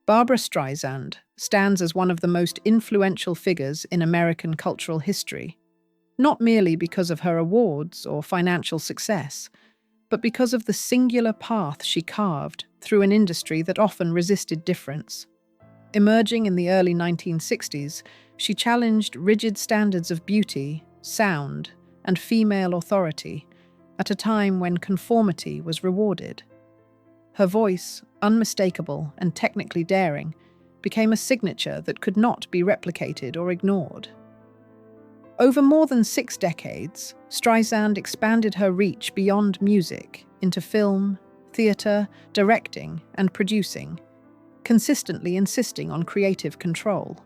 Barbra Streisand stands as one of the most influential figures in American cultural history, not merely because of her awards or financial success, but because of the singular path she carved through an industry that often resisted difference. Emerging in the early 1960s, she challenged rigid standards of beauty, sound, and female authority at a time when conformity was rewarded. Her voice, unmistakable and technically daring, became a signature that could not be replicated or ignored. Over more than 6 decades, Streisand expanded her reach beyond music into film, theatre, directing, and producing, consistently insisting on creative control.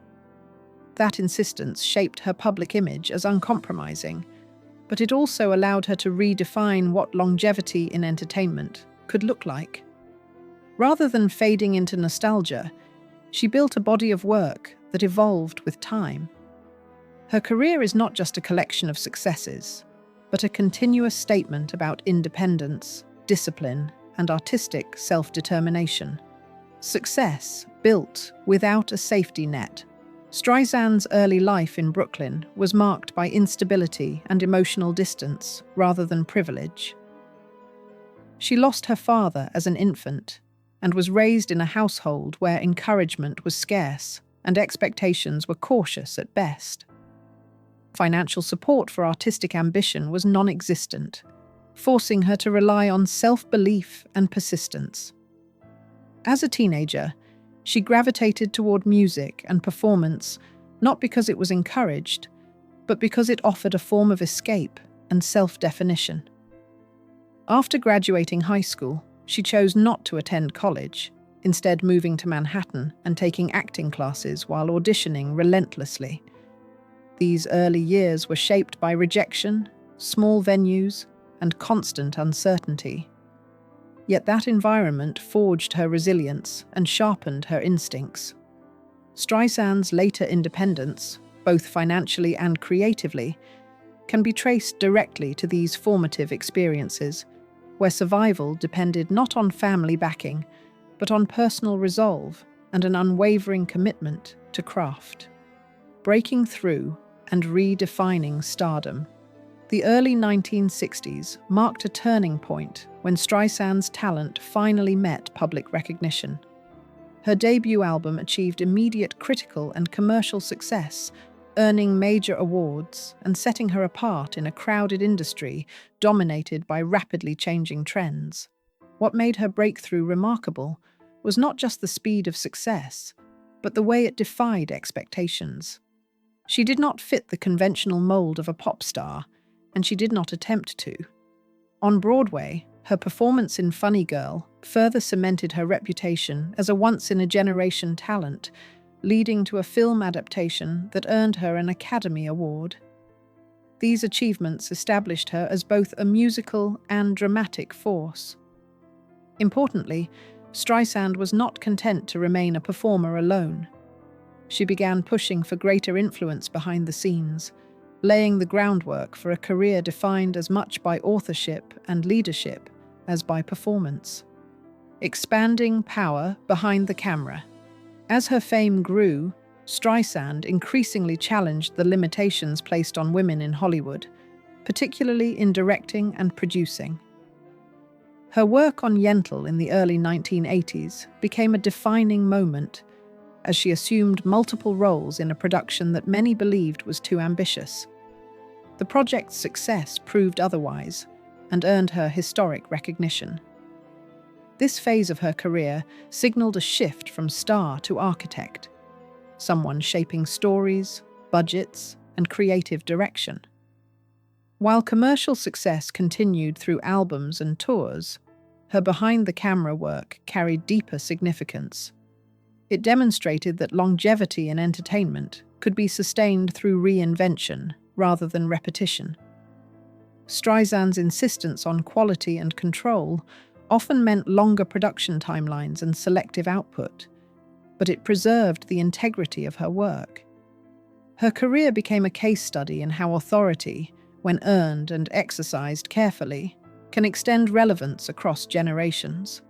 That insistence shaped her public image as uncompromising, but it also allowed her to redefine what longevity in entertainment could look like. Rather than fading into nostalgia, she built a body of work that evolved with time. Her career is not just a collection of successes, but a continuous statement about independence, discipline, and artistic self-determination. Success built without a safety net. Streisand's early life in Brooklyn was marked by instability and emotional distance rather than privilege. She lost her father as an infant and was raised in a household where encouragement was scarce and expectations were cautious at best. Financial support for artistic ambition was non-existent, forcing her to rely on self-belief and persistence. As a teenager, she gravitated toward music and performance not because it was encouraged, but because it offered a form of escape and self-definition. After graduating high school, she chose not to attend college, instead moving to Manhattan and taking acting classes while auditioning relentlessly. These early years were shaped by rejection, small venues, and constant uncertainty. Yet that environment forged her resilience and sharpened her instincts. Streisand's later independence, both financially and creatively, can be traced directly to these formative experiences, where survival depended not on family backing, but on personal resolve and an unwavering commitment to craft. Breaking through and redefining stardom. The early 1960s marked a turning point when Streisand's talent finally met public recognition. Her debut album achieved immediate critical and commercial success, earning major awards and setting her apart in a crowded industry dominated by rapidly changing trends. What made her breakthrough remarkable was not just the speed of success, but the way it defied expectations. She did not fit the conventional mold of a pop star, and she did not attempt to. On Broadway, her performance in Funny Girl further cemented her reputation as a once-in-a-generation talent, leading to a film adaptation that earned her an Academy Award. These achievements established her as both a musical and dramatic force. Importantly, Streisand was not content to remain a performer alone. She began pushing for greater influence behind the scenes, laying the groundwork for a career defined as much by authorship and leadership as by performance. Expanding power behind the camera. As her fame grew, Streisand increasingly challenged the limitations placed on women in Hollywood, particularly in directing and producing. Her work on Yentl in the early 1980s became a defining moment, as she assumed multiple roles in a production that many believed was too ambitious. The project's success proved otherwise and earned her historic recognition. This phase of her career signaled a shift from star to architect, someone shaping stories, budgets, and creative direction. While commercial success continued through albums and tours, her behind-the-camera work carried deeper significance. It demonstrated that longevity in entertainment could be sustained through reinvention rather than repetition. Streisand's insistence on quality and control often meant longer production timelines and selective output, but it preserved the integrity of her work. Her career became a case study in how authority, when earned and exercised carefully, can extend relevance across generations.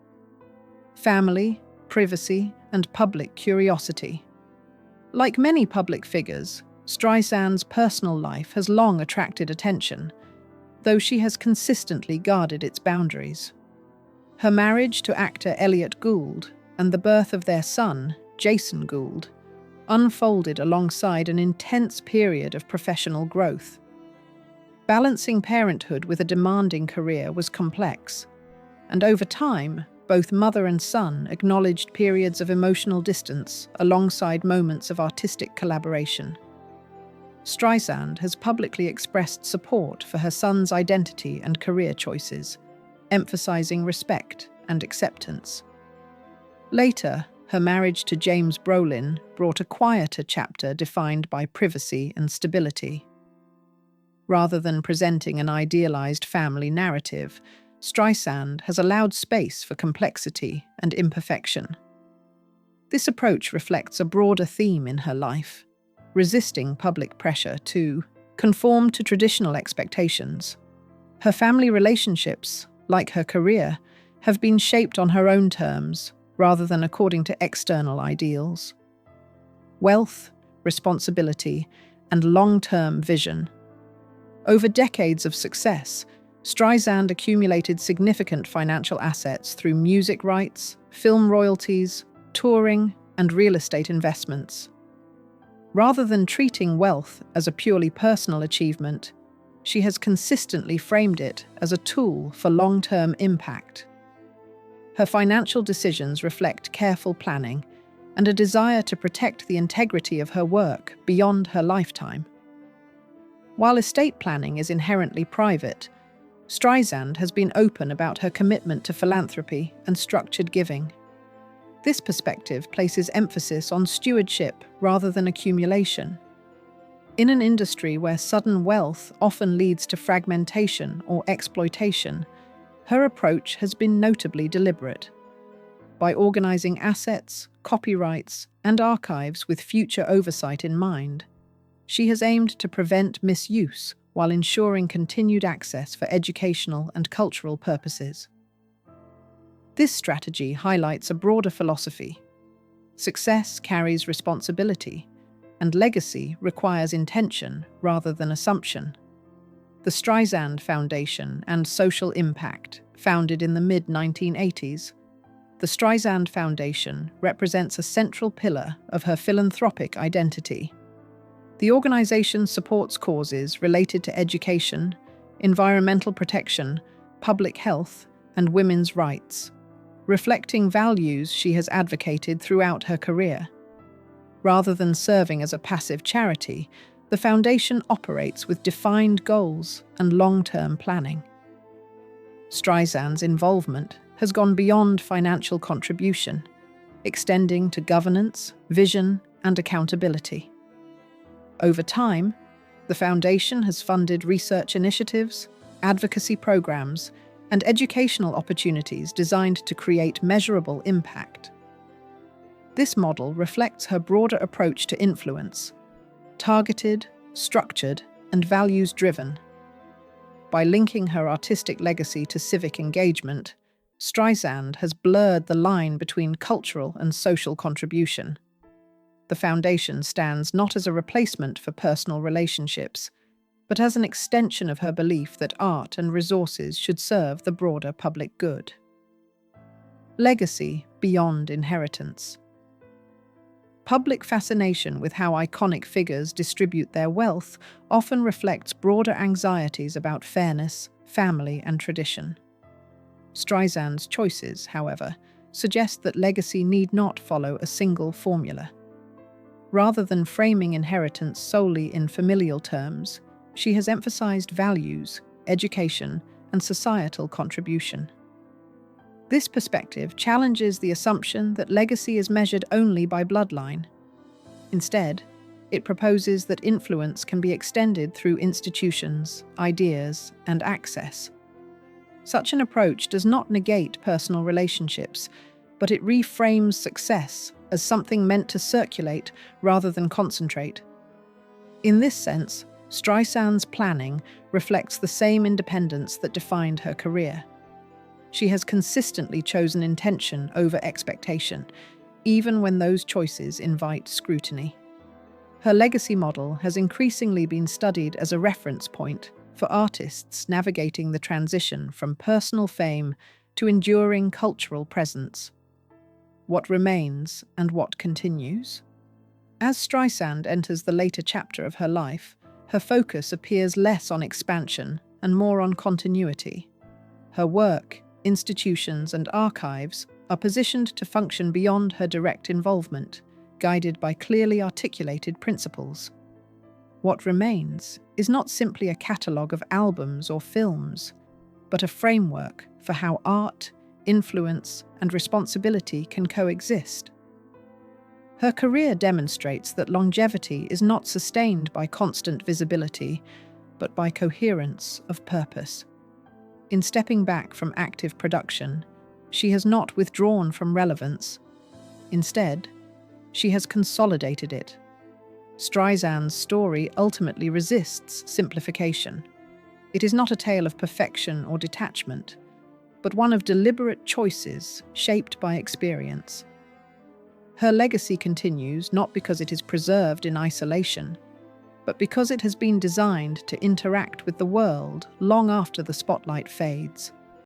Family, privacy, and public curiosity. Like many public figures, Streisand's personal life has long attracted attention, though she has consistently guarded its boundaries. Her marriage to actor Elliot Gould and the birth of their son, Jason Gould, unfolded alongside an intense period of professional growth. Balancing parenthood with a demanding career was complex, and over time, both mother and son acknowledged periods of emotional distance alongside moments of artistic collaboration. Streisand has publicly expressed support for her son's identity and career choices, emphasizing respect and acceptance. Later, her marriage to James Brolin brought a quieter chapter defined by privacy and stability. Rather than presenting an idealized family narrative, Streisand has allowed space for complexity and imperfection. This approach reflects a broader theme in her life: resisting public pressure to conform to traditional expectations. Her family relationships, like her career, have been shaped on her own terms rather than according to external ideals. Wealth, responsibility, and long-term vision. Over decades of success, Streisand accumulated significant financial assets through music rights, film royalties, touring, and real estate investments. Rather than treating wealth as a purely personal achievement, she has consistently framed it as a tool for long-term impact. Her financial decisions reflect careful planning and a desire to protect the integrity of her work beyond her lifetime. While estate planning is inherently private, Streisand has been open about her commitment to philanthropy and structured giving. This perspective places emphasis on stewardship rather than accumulation. In an industry where sudden wealth often leads to fragmentation or exploitation, her approach has been notably deliberate. By organizing assets, copyrights, and archives with future oversight in mind, she has aimed to prevent misuse while ensuring continued access for educational and cultural purposes. This strategy highlights a broader philosophy. Success carries responsibility, and legacy requires intention rather than assumption. The Streisand Foundation and Social Impact, founded in the mid-1980s, the Streisand Foundation represents a central pillar of her philanthropic identity. The organization supports causes related to education, environmental protection, public health, and women's rights, reflecting values she has advocated throughout her career. Rather than serving as a passive charity, the foundation operates with defined goals and long-term planning. Streisand's involvement has gone beyond financial contribution, extending to governance, vision, and accountability. Over time, the foundation has funded research initiatives, advocacy programs, and educational opportunities designed to create measurable impact. This model reflects her broader approach to influence: targeted, structured, and values-driven. By linking her artistic legacy to civic engagement, Streisand has blurred the line between cultural and social contribution. The foundation stands not as a replacement for personal relationships, but as an extension of her belief that art and resources should serve the broader public good. Legacy beyond inheritance. Public fascination with how iconic figures distribute their wealth often reflects broader anxieties about fairness, family, and tradition. Streisand's choices, however, suggest that legacy need not follow a single formula. Rather than framing inheritance solely in familial terms, she has emphasized values, education, and societal contribution. This perspective challenges the assumption that legacy is measured only by bloodline. Instead, it proposes that influence can be extended through institutions, ideas, and access. Such an approach does not negate personal relationships, but it reframes success as something meant to circulate rather than concentrate. In this sense, Streisand's planning reflects the same independence that defined her career. She has consistently chosen intention over expectation, even when those choices invite scrutiny. Her legacy model has increasingly been studied as a reference point for artists navigating the transition from personal fame to enduring cultural presence. What remains and what continues? As Streisand enters the later chapter of her life, her focus appears less on expansion and more on continuity. Her work, institutions, and archives are positioned to function beyond her direct involvement, guided by clearly articulated principles. What remains is not simply a catalogue of albums or films, but a framework for how art, influence, and responsibility can coexist. Her career demonstrates that longevity is not sustained by constant visibility, but by coherence of purpose. In stepping back from active production, she has not withdrawn from relevance. Instead, she has consolidated it. Streisand's story ultimately resists simplification. It is not a tale of perfection or detachment, but one of deliberate choices shaped by experience. Her legacy continues not because it is preserved in isolation, but because it has been designed to interact with the world long after the spotlight fades.